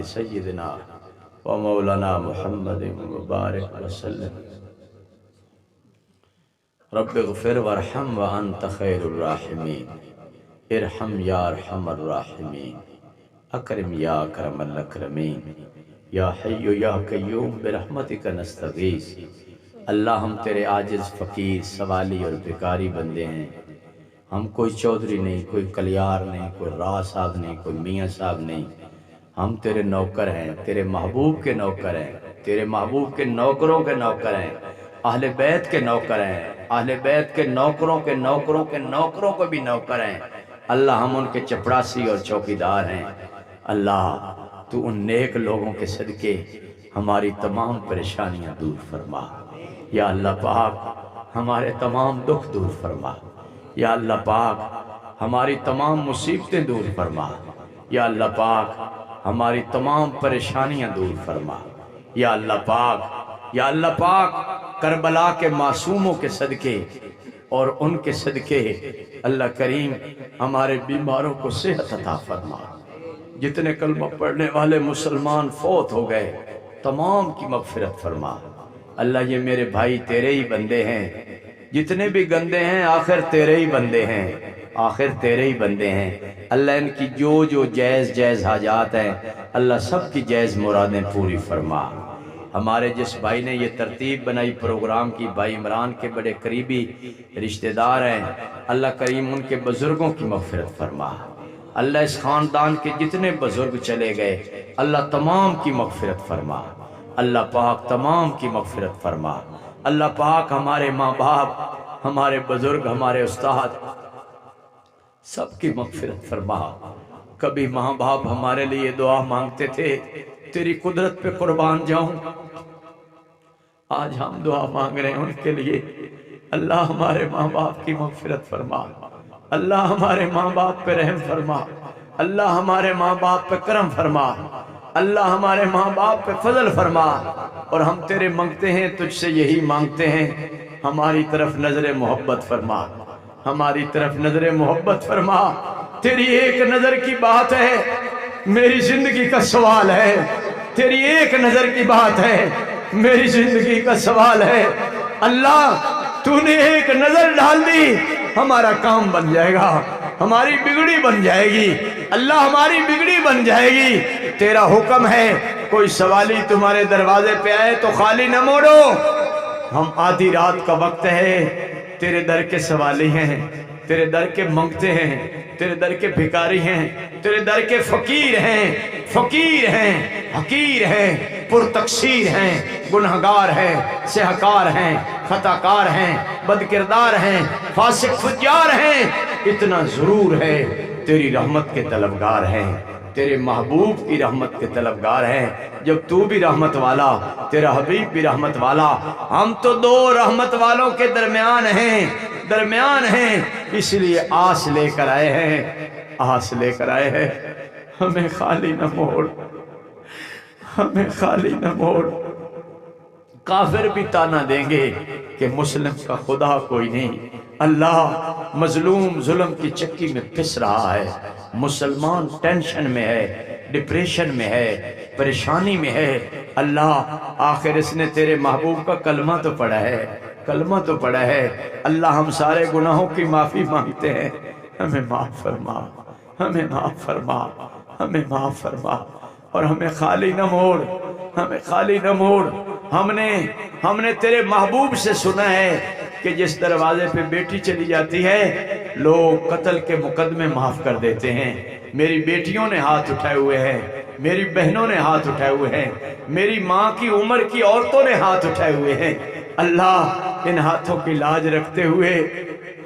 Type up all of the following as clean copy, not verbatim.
سیدنا و مولانا محمد مبارک وسلم۔ رب اغفر وارحم وانت خیر الراحمین، ارحم یا ارحم الراحمین، اکرم یا اکرم الاکرمین، یا حی یا قیوم برحمتک نستغیث۔ اللہ ہم تیرے عاجز فقیر سوالی اور بھکاری بندے ہیں، ہم کوئی چودھری نہیں، کوئی کلیار نہیں، کوئی راہ صاحب نہیں، کوئی میاں صاحب نہیں، ہم تیرے نوکر ہیں، تیرے محبوب کے نوکر ہیں، تیرے محبوب کے نوکروں کے نوکر ہیں، اہل بیت کے نوکر ہیں، اہل بیت کے نوکروں کے نوکروں کے نوکروں کو بھی نوکر ہیں۔ اللہ ہم ان کے چپڑاسی اور چوکیدار ہیں۔ اللہ تو ان نیک لوگوں کے صدقے ہماری تمام پریشانیاں دور فرما۔ یا اللہ پاک ہمارے تمام دکھ دور فرما۔ یا اللہ پاک ہماری تمام مصیبتیں دور فرما۔ یا اللہ پاک ہماری تمام پریشانیاں دور فرما۔ یا اللہ پاک، یا اللہ پاک کربلا کے معصوموں کے صدقے اور ان کے صدقے اللہ کریم ہمارے بیماروں کو صحت عطا فرما۔ جتنے کلمہ پڑھنے والے مسلمان فوت ہو گئے تمام کی مغفرت فرما۔ اللہ یہ میرے بھائی تیرے ہی بندے ہیں، جتنے بھی گندے ہیں آخر تیرے ہی بندے ہیں، آخر تیرے ہی بندے ہیں۔ اللہ ان کی جو جائز حاجات ہیں اللہ سب کی جائز مرادیں پوری فرما۔ ہمارے جس بھائی نے یہ ترتیب بنائی پروگرام کی، بھائی عمران کے بڑے قریبی رشتہ دار ہیں، اللہ کریم ان کے بزرگوں کی مغفرت فرما۔ اللہ اس خاندان کے جتنے بزرگ چلے گئے اللہ تمام کی مغفرت فرما۔ اللہ پاک تمام کی مغفرت فرما۔ اللہ پاک ہمارے ماں باپ، ہمارے بزرگ، ہمارے استاد سب کی مغفرت فرما۔ کبھی ماں باپ ہمارے لیے دعا مانگتے تھے، تیری قدرت پہ قربان جاؤں، آج ہم دعا مانگ رہے ہیں ان کے لیے۔ اللہ ہمارے ماں باپ کی مغفرت فرما۔ اللہ ہمارے ماں باپ پہ رحم فرما۔ اللہ ہمارے ماں باپ پہ کرم فرما۔ اللہ ہمارے ماں باپ پہ فضل فرما۔ اور ہم تیرے مانگتے ہیں، تجھ سے یہی مانگتے ہیں، ہماری طرف نظر محبت فرما، ہماری طرف نظر محبت فرما۔ تیری ایک نظر کی بات ہے، میری زندگی کا سوال ہے، تیری ایک نظر کی بات ہے، میری زندگی کا سوال ہے۔ اللہ تو نے ایک نظر ڈال دی، ہمارا کام بن جائے گا، ہماری بگڑی بن جائے گی، اللہ ہماری بگڑی بن جائے گی۔ تیرا حکم ہے کوئی سوالی تمہارے دروازے پہ آئے تو خالی نہ موڑو۔ ہم آدھی رات کا وقت ہے، تیرے در کے سوالی ہیں، تیرے در کے منگتے ہیں، تیرے در کے بھکاری ہیں، تیرے در کے فقیر ہیں، فقیر ہیں، حقیر ہیں، پرتقصیر ہیں، گنہگار ہیں، سہکار ہیں، خطاکار ہیں، بدکردار ہیں، فاسق فجار ہیں۔ اتنا ضرور ہے تیری رحمت کے طلبگار ہیں، تیرے محبوب کی رحمت کے طلبگار ہیں۔ جب تو بھی رحمت والا، تیرا حبیب بھی رحمت والا، ہم تو دو رحمت والوں کے درمیان ہیں، اس لیے آس لے کر آئے ہیں، آس لے کر آئے ہیں۔ ہمیں خالی نہ موڑ، ہمیں خالی نہ موڑ۔ کافر بھی تانا دیں گے کہ مسلم کا خدا کوئی نہیں۔ اللہ مظلوم ظلم کی چکی میں پس رہا ہے، مسلمان ٹینشن میں ہے، ڈپریشن میں ہے، پریشانی میں ہے۔ اللہ آخر اس نے تیرے محبوب کا کلمہ تو پڑھا ہے، کلمہ تو پڑھا ہے۔ اللہ ہم سارے گناہوں کی معافی مانگتے ہیں، ہمیں معاف فرما، ہمیں معاف فرما، ہمیں معاف فرما، اور ہمیں خالی نہ موڑ، ہمیں خالی نہ موڑ۔ ہم نے تیرے محبوب سے سنا ہے کہ جس دروازے پہ بیٹی چلی جاتی ہے لوگ قتل کے مقدمے معاف کر دیتے ہیں۔ میری بیٹیوں نے ہاتھ اٹھائے ہوئے ہیں، میری بہنوں نے ہاتھ اٹھائے ہوئے ہیں، میری ماں کی عمر کی عورتوں نے ہاتھ اٹھائے ہوئے ہیں۔ اللہ ان ہاتھوں کی لاج رکھتے ہوئے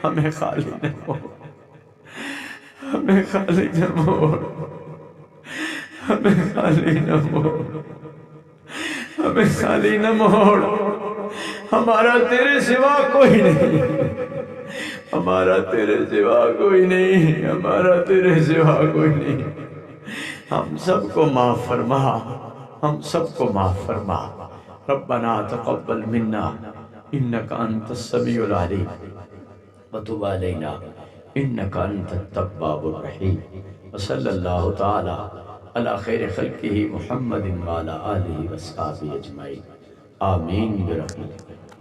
ہمیں خالی نہ موڑ، ہمیں خالی نہ موڑ، ہمیں خالی نہ موڑ، ہمیں خالی نہ موڑ۔ ہمارا تیرے سوا کوئی نہیں، ہمارا تیرے سوا کوئی نہیں، ہمارا تیرے سوا کوئی نہیں۔ ہم سب کو معاف فرما، ہم سب کو معاف فرما۔ ربنا تقبل منا انک انت السمیع العلیم وتب علینا انک انت التواب الرحیم، وصلی اللہ تعالی علی خیر خلقہ محمد وعلی آلہ وصحبہ اجمعین آمین برحمتک